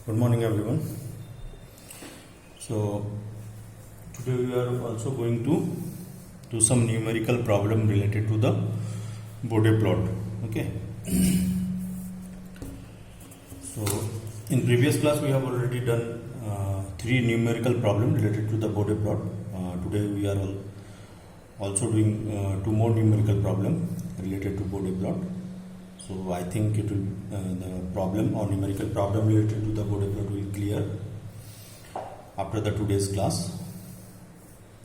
Good morning, everyone. So today we are also going to do some numerical problem related to the Bode plot. Okay. So in previous class we have already done three numerical problems related to the Bode plot. Today we are also doing two more numerical problems related to Bode plot. So I think it will the problem or numerical problem related to the Bode plot will clear after the today's class.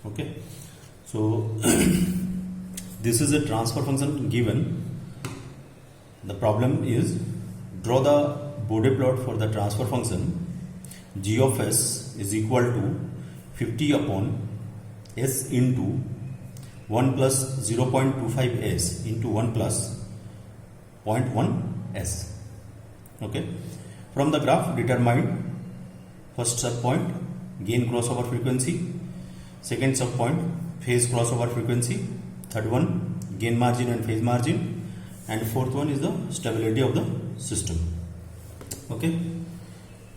Okay. So this is a transfer function given. The problem is draw the Bode plot for the transfer function g of s is equal to 50 upon s into 1 plus 0.25 s into 1 plus 0.1 s. Okay. From the graph determine first sub point gain crossover frequency, second sub point phase crossover frequency, third one gain margin and phase margin, and fourth one is the stability of the system. Okay.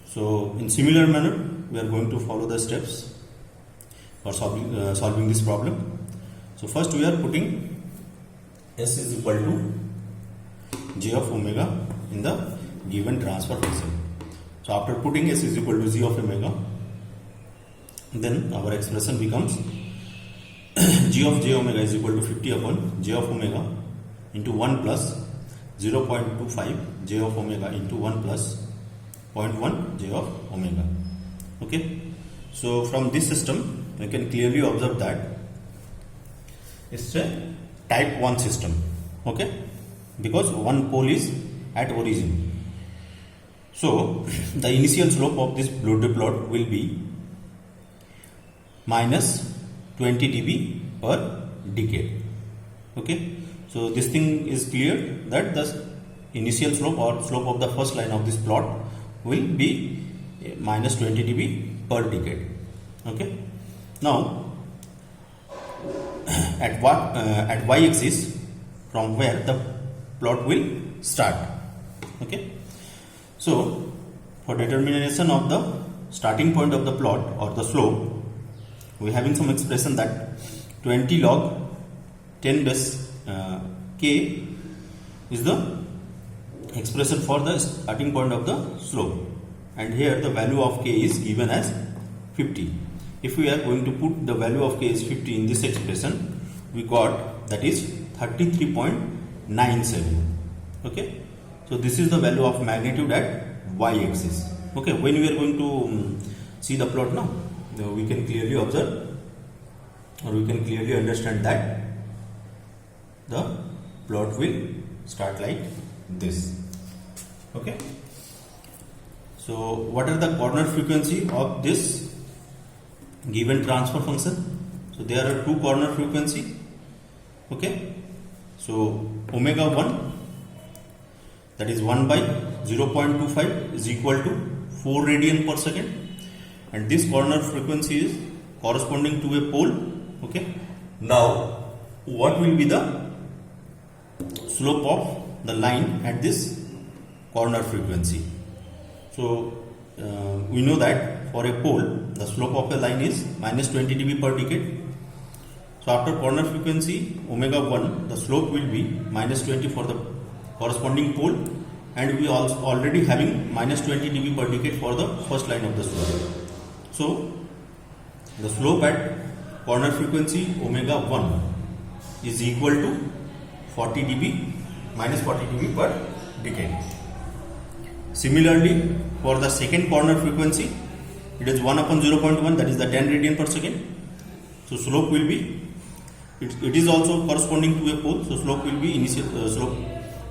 So in similar manner we are going to follow the steps for solving this problem. So first we are putting s is equal to j of omega in the given transfer function. So after putting s is equal to g of omega, then our expression becomes g of j omega is equal to 50 upon j of omega into 1 plus 0.25 j of omega into 1 plus 0.1 j of omega. Okay. So from this system you can clearly observe that it's a type 1 system. Okay. Because one pole is at origin. So the initial slope of this Bode plot will be minus 20 dB per decade. Okay. So this thing is clear that the initial slope or slope of the first line of this plot will be minus 20 dB per decade. Okay. Now at y-axis from where the plot will start. Okay. So for determination of the starting point of the plot or the slope, we are having some expression that 20 log 10 base k is the expression for the starting point of the slope, and here the value of k is given as 50. If we are going to put the value of k is 50 in this expression, we got that is 33.97. Okay. So this is the value of magnitude at y-axis. Okay. When we are going to see the plot now, we can clearly observe or we can clearly understand that the plot will start like this. Okay. So what are the corner frequency of this given transfer function? So there are two corner frequency. Okay. So omega 1, that is 1 by 0.25 is equal to 4 radian per second, and this corner frequency is corresponding to a pole. Okay. Now what will be the slope of the line at this corner frequency? So we know that for a pole the slope of a line is minus 20 dB per decade. So after corner frequency omega 1, the slope will be minus 20 for the corresponding pole, and we also already having minus 20 dB per decade for the first line of the slope. So the slope at corner frequency omega 1 is equal to 40 dB minus 40 dB per decade. Similarly for the second corner frequency, it is 1 upon 0.1, that is the 10 radian per second. So slope will be, it is also corresponding to a pole, so slope will be initial slope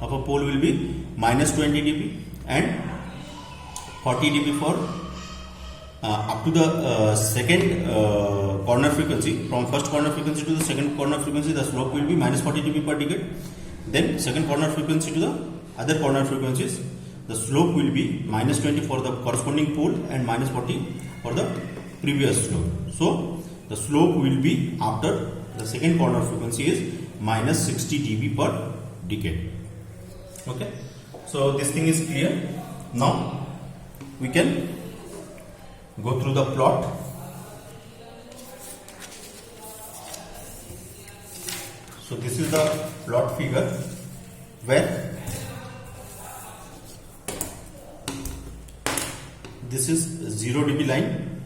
of a pole will be minus 20 dB and 40 dB for up to the second corner frequency. From first corner frequency to the second corner frequency, the slope will be minus 40 dB per decade. Then second corner frequency to the other corner frequencies, the slope will be minus 20 for the corresponding pole and minus 40 for the previous slope. So the slope will be after the second corner frequency is minus 60 dB per decade. Okay. So this thing is clear. Now we can go through the plot. So this is the plot figure where this is 0 dB line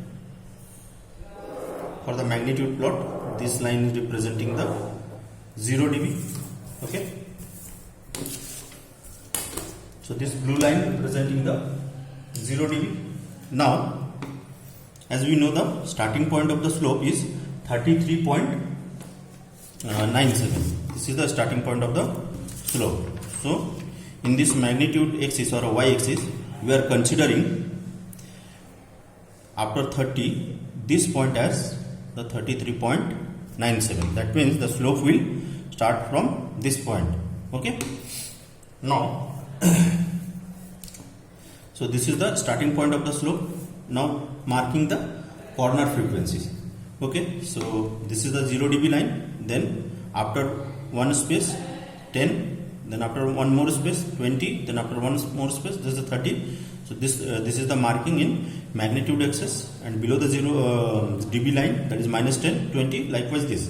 for the magnitude plot. This line is representing the 0 dB. Okay. So this blue line representing the 0 dB. Now, as we know, the starting point of the slope is 33.97. This is the starting point of the slope. So in this magnitude axis or y-axis, we are considering after 30 this point as the 33.97. That means the slope will start from this point. Okay. Now, so this is the starting point of the slope. Now marking the corner frequencies. Okay. So this is the 0 dB line. Then after one space 10. Then after one more space 20. Then after one more space this is 30. So this is the marking in magnitude axis, and below the 0 dB line, that is minus 10, 20, likewise this.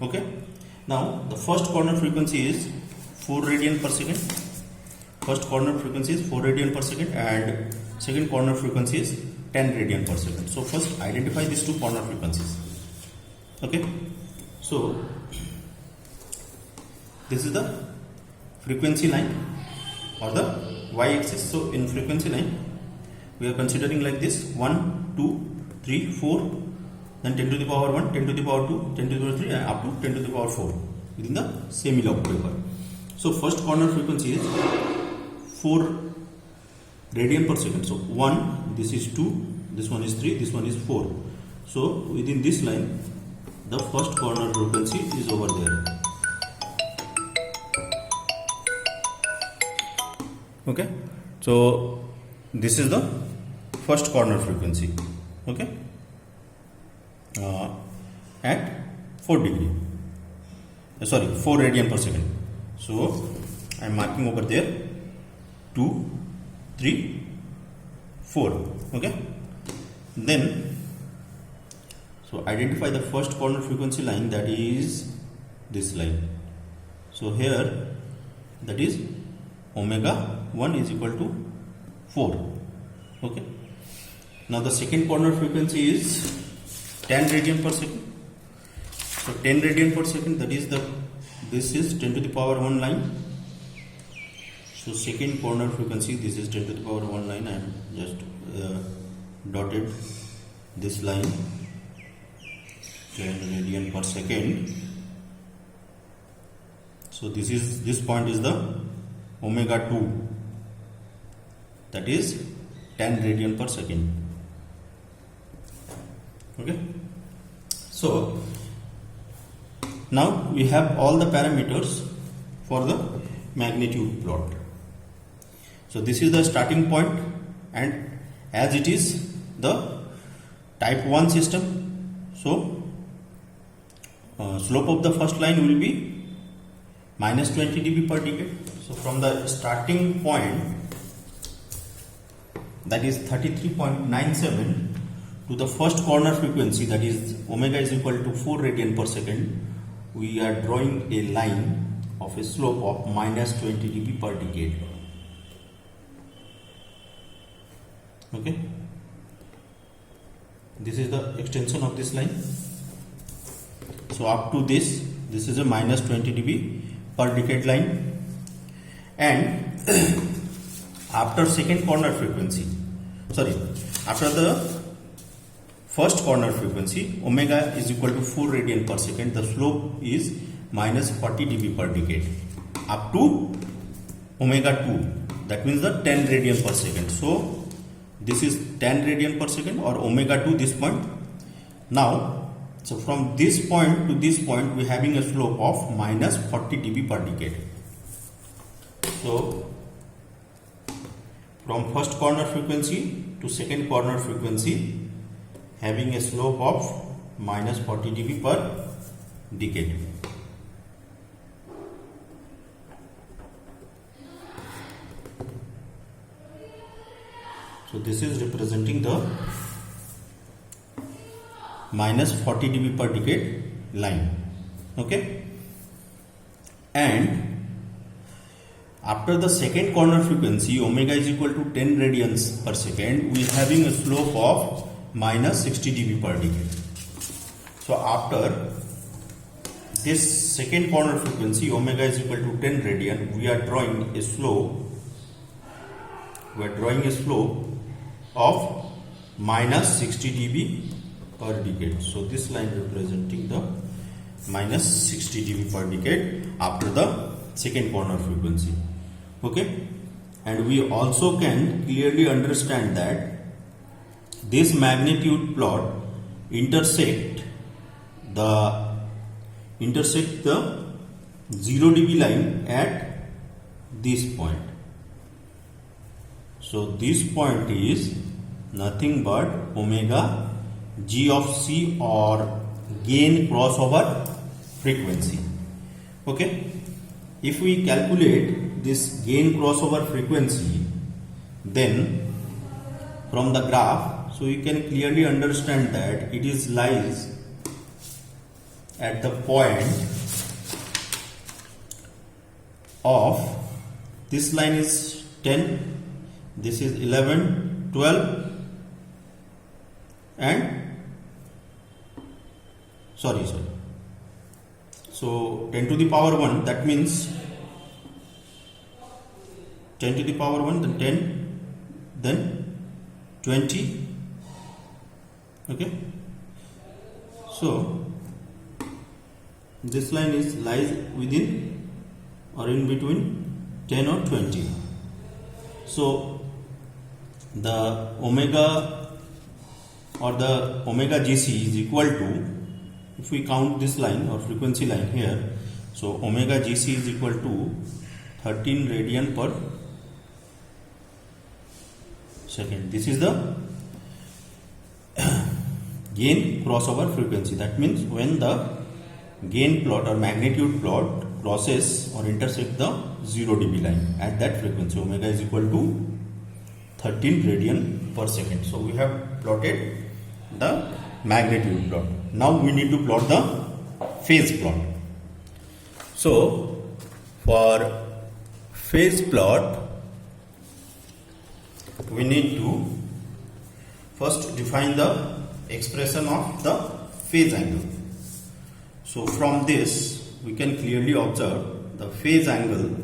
Okay. Now the first corner frequency is 4 radian per second. First corner frequency is 4 radian per second, and second corner frequency is 10 radian per second. So first identify these two corner frequencies. Okay. So this is the frequency line or the y-axis. So in frequency line, we are considering like this: 1, 2, 3, 4, then 10 to the power 1, 10 to the power 2, 10 to the power 3, and up to 10 to the power 4 within the semi-log paper. So first corner frequency is 4 radian per second. So 1, this is 2, this one is 3, this one is 4. So within this line, the first corner frequency is over there. Okay. So this is the first corner frequency. Okay. At 4 degree. 4 radian per second. So I am marking over there 2, 3, 4. Okay. Then, so identify the first corner frequency line, that is this line. So here, that is omega 1 is equal to 4. Okay. Now the second corner frequency is 10 radian per second. So 10 radian per second, that is this is 10 to the power 1 line. So second corner frequency, this is 10 to the power 1 line. I am just dotted this line, 10 radian per second. So this point is the omega 2, that is 10 radian per second. Okay. So now we have all the parameters for the magnitude plot. So this is the starting point, and as it is the type 1 system, so slope of the first line will be minus 20 dB per decade. So from the starting point, that is 33.97, to the first corner frequency, that is omega is equal to 4 radian per second, we are drawing a line of a slope of minus 20 dB per decade. Okay. This is the extension of this line. So up to this is a minus 20 dB per decade line, and after second corner frequency, after the first corner frequency, omega is equal to 4 radian per second, the slope is minus 40 dB per decade up to omega 2, that means the 10 radian per second. So this is 10 radian per second, or omega 2, this point. Now, so from this point to this point, we are having a slope of minus 40 dB per decade. So from first corner frequency to second corner frequency, having a slope of minus 40 dB per decade. So this is representing the minus 40 dB per decade line. Okay, and after the second corner frequency omega is equal to 10 radians per second, we are having a slope of minus 60 dB per decade. So after this second corner frequency omega is equal to 10 radian, we are drawing a slope. We are drawing a slope of minus 60 dB per decade. So this line representing the minus 60 dB per decade after the second corner frequency. Okay, and we also can clearly understand that this magnitude plot intersect the 0 dB line at this point. So this point is nothing but omega g of c, or gain crossover frequency. Okay, if we calculate this gain crossover frequency, then from the graph, so you can clearly understand that it is lies at the point of, this line is 10, this is 11, 12 and sorry, so 10 to the power 1, that means 10 to the power 1, then 10, then 20. Okay, so this line is lies within or in between 10 or 20. So the omega or the omega GC is equal to, if we count this line or frequency line here, so omega GC is equal to 13 radian per second. This is the gain crossover frequency. That means when the gain plot or magnitude plot crosses or intersect the 0 dB line at that frequency, omega is equal to 13 radian per second. So we have plotted the magnitude plot. Now we need to plot the phase plot. So for phase plot, we need to first define the expression of the phase angle. So from this we can clearly observe the phase angle.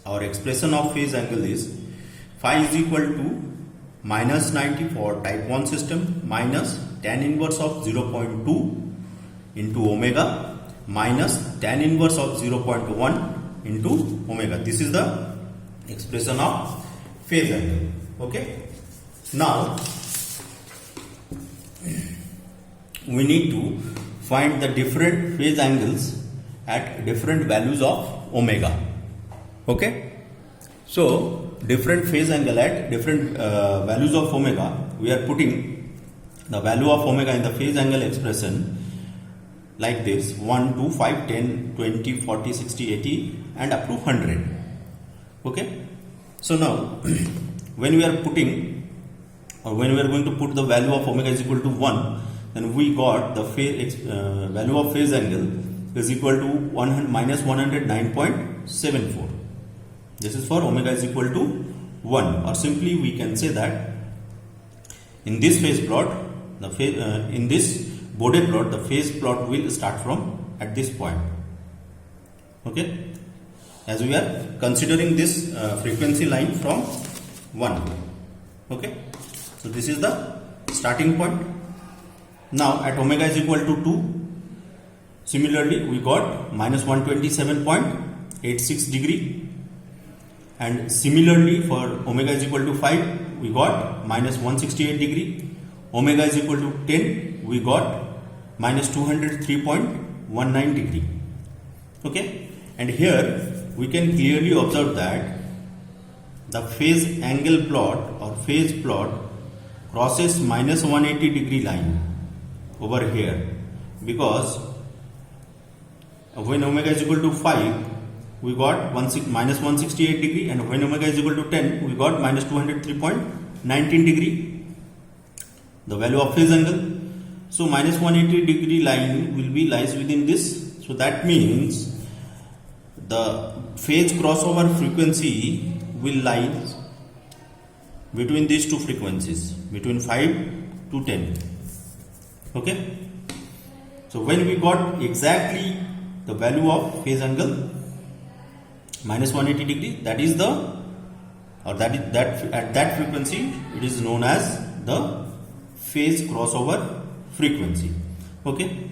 Our expression of phase angle is phi is equal to minus 90 for type 1 system minus tan inverse of 0.2 into omega minus tan inverse of 0.1 into omega. This is the expression of phase angle. Okay, now we need to find the different phase angles at different values of omega. Okay, so different phase angle at different values of omega, we are putting the value of omega in the phase angle expression like this: 1, 2, 5, 10, 20, 40, 60, 80 and up to 100. Okay, so now when we are putting, or when we are going to put the value of omega is equal to 1, then we got the value of phase angle is equal to minus 109.74. This is for omega is equal to 1, or simply we can say that in this phase plot, in this Bode plot, the phase plot will start from at this point. Okay, as we are considering this frequency line from 1. Okay, so this is the starting point. Now at omega is equal to 2, similarly we got minus 127.86 degree, and similarly for omega is equal to 5 we got minus 168 degree, omega is equal to 10 we got minus 203.19 degree. Okay, and here we can clearly observe that the phase angle plot or phase plot crosses minus 180 degree line over here, because when omega is equal to 5, we got minus 168 degree, and when omega is equal to 10, we got minus 203.19 degree, the value of phase angle. So minus 180 degree line will be lies within this. So that means the phase crossover frequency will lie between these two frequencies, between 5 to 10. Okay. So when we got exactly the value of phase angle minus 180 degree, that is at that frequency it is known as the phase crossover frequency. Okay.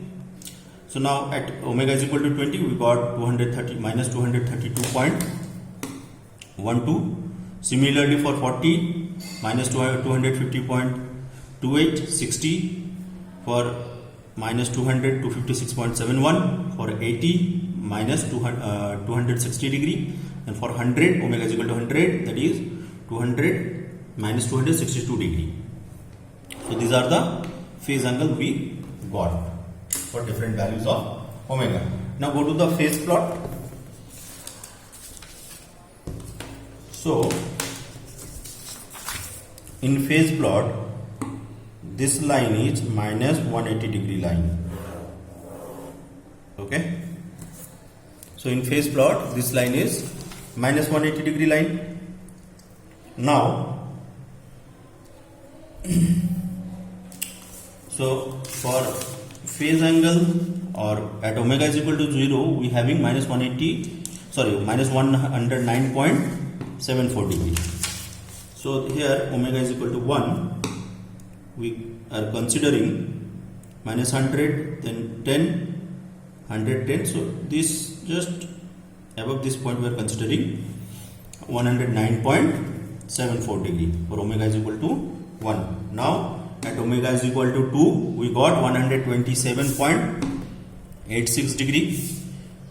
So now at omega is equal to 20, we got minus 232.12. Similarly for 40, minus 250.28, 60 for minus 200 to 56.71, for 80 minus 260 degree, and for 100 omega is equal to 100, that is 200 minus 262 degree. So these are the phase angle we got for different values of omega. Now go to the phase plot. So in phase plot, this line is minus 180 degree line. Okay. So in phase plot, this line is minus 180 degree line. Now so for phase angle, or at omega is equal to 0, we having minus 109.74 degree. So here omega is equal to 1, we are considering minus 100, then 10, 110. So this just above this point we are considering 109.74 degree for omega is equal to 1. Now at omega is equal to 2, we got 127.86 degree.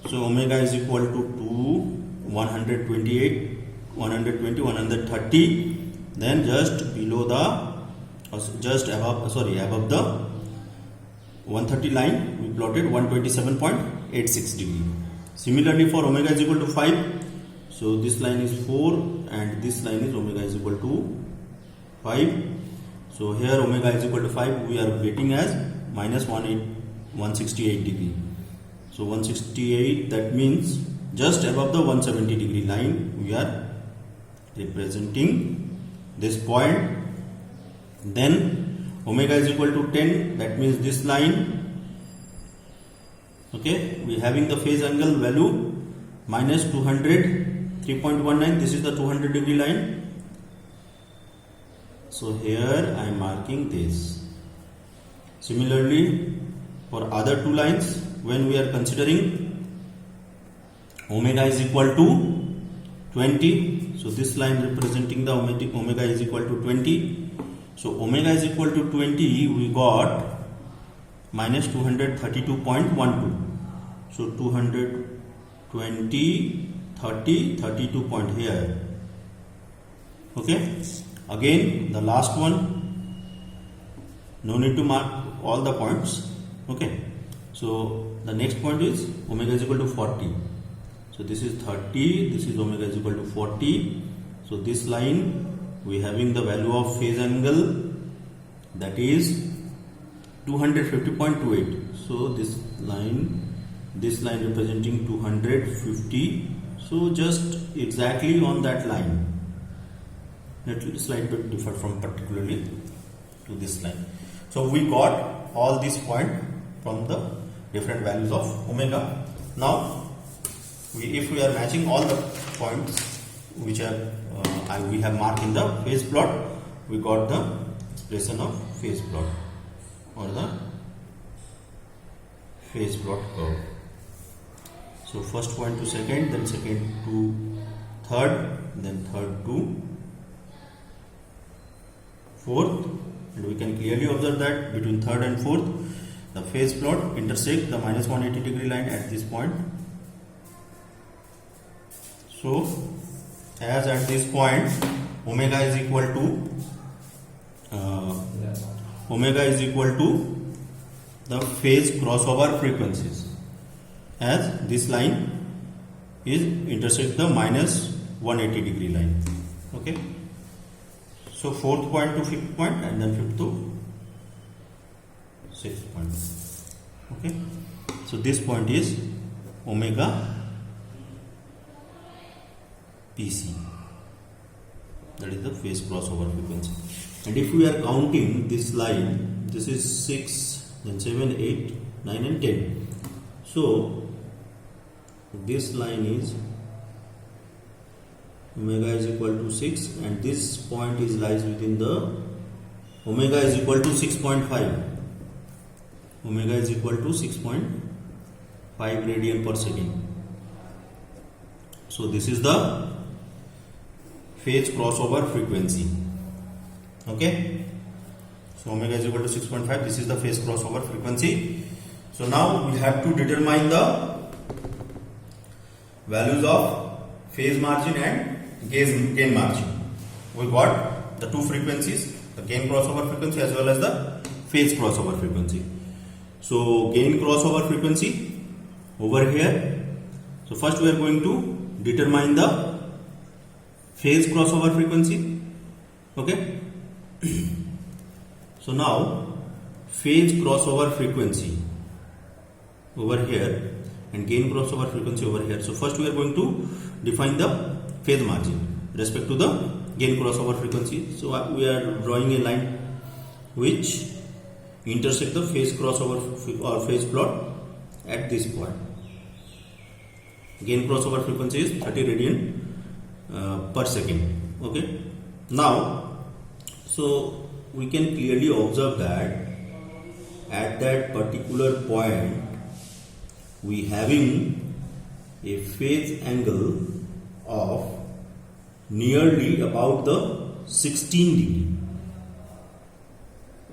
So omega is equal to 2, 128, 120, 130. Then just below the, above the 130 line, we plotted 127.86 degree. Similarly for omega is equal to 5. So this line is 4, and this line is omega is equal to 5. So here omega is equal to 5, we are getting as minus 168 degree. So 168, that means just above the 170 degree line we are representing this point. Then omega is equal to 10, that means this line. Okay, we having the phase angle value minus 203.19. This is the 200 degree line. So here I am marking this. Similarly for other two lines, when we are considering omega is equal to 20, so this line representing the omega is equal to 20. So omega is equal to 20, we got minus 232.12. So 220, 30, 32 point here. Okay. Again the last one, no need to mark all the points. Okay. So the next point is omega is equal to 40. So this is 30, this is omega is equal to 40. So this line we having the value of phase angle, that is 250.28. So this line representing 250. So just exactly on that line. It will slight bit differ from particularly to this line. So we got all these points from the different values of omega. Now if we are matching all the points which are we have marked in the phase plot, we got the expression of phase plot or the phase plot curve. So first point to second, then second to third, then third to fourth, and we can clearly observe that between third and fourth the phase plot intersect the minus 180 degree line at this point. So as at this point omega is equal to the phase crossover frequencies, as this line is intersect the minus 180 degree line. Okay. So fourth point to fifth point, and then fifth to sixth point. Okay. So this point is omega PC. That is the phase crossover frequency. And if we are counting this line, this is 6, then 7, 8, 9 and 10. So this line is omega is equal to 6, and this point is lies within the omega is equal to 6.5. Omega is equal to 6.5 radian per second. So this is the phase crossover frequency. Okay. So omega is equal to 6.5. This is the phase crossover frequency. So now we have to determine the values of phase margin and gain margin. We got the two frequencies, the gain crossover frequency as well as the phase crossover frequency. So gain crossover frequency over here. So first we are going to determine the phase crossover frequency. Okay. So now phase crossover frequency over here and gain crossover frequency over here. So first we are going to define the phase margin respect to the gain crossover frequency. So we are drawing a line which intersect the phase crossover or phase plot at this point. Gain crossover frequency is 30 radian per second. Okay. Now, so we can clearly observe that at that particular point we having a phase angle of nearly about the 16 degree.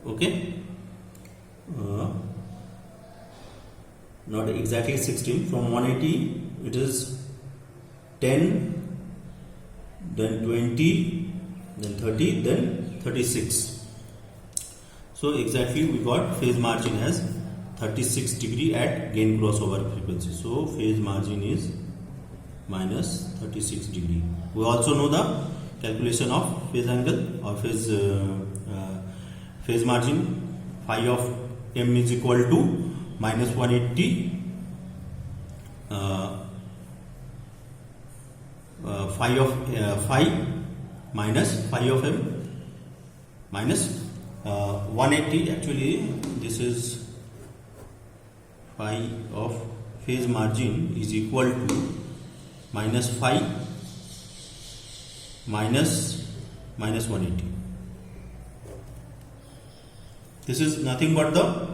Okay. Not exactly 16. From 180 it is 10, then 20, then 30, then 36. So exactly we got phase margin as 36 degree at gain crossover frequency. So phase margin is minus 36 degree. We also know the calculation of phase angle or phase margin. Phi of m is equal to minus 180 phi minus phi of m minus 180. Actually this is phi of phase margin is equal to minus phi minus 180. This is nothing but the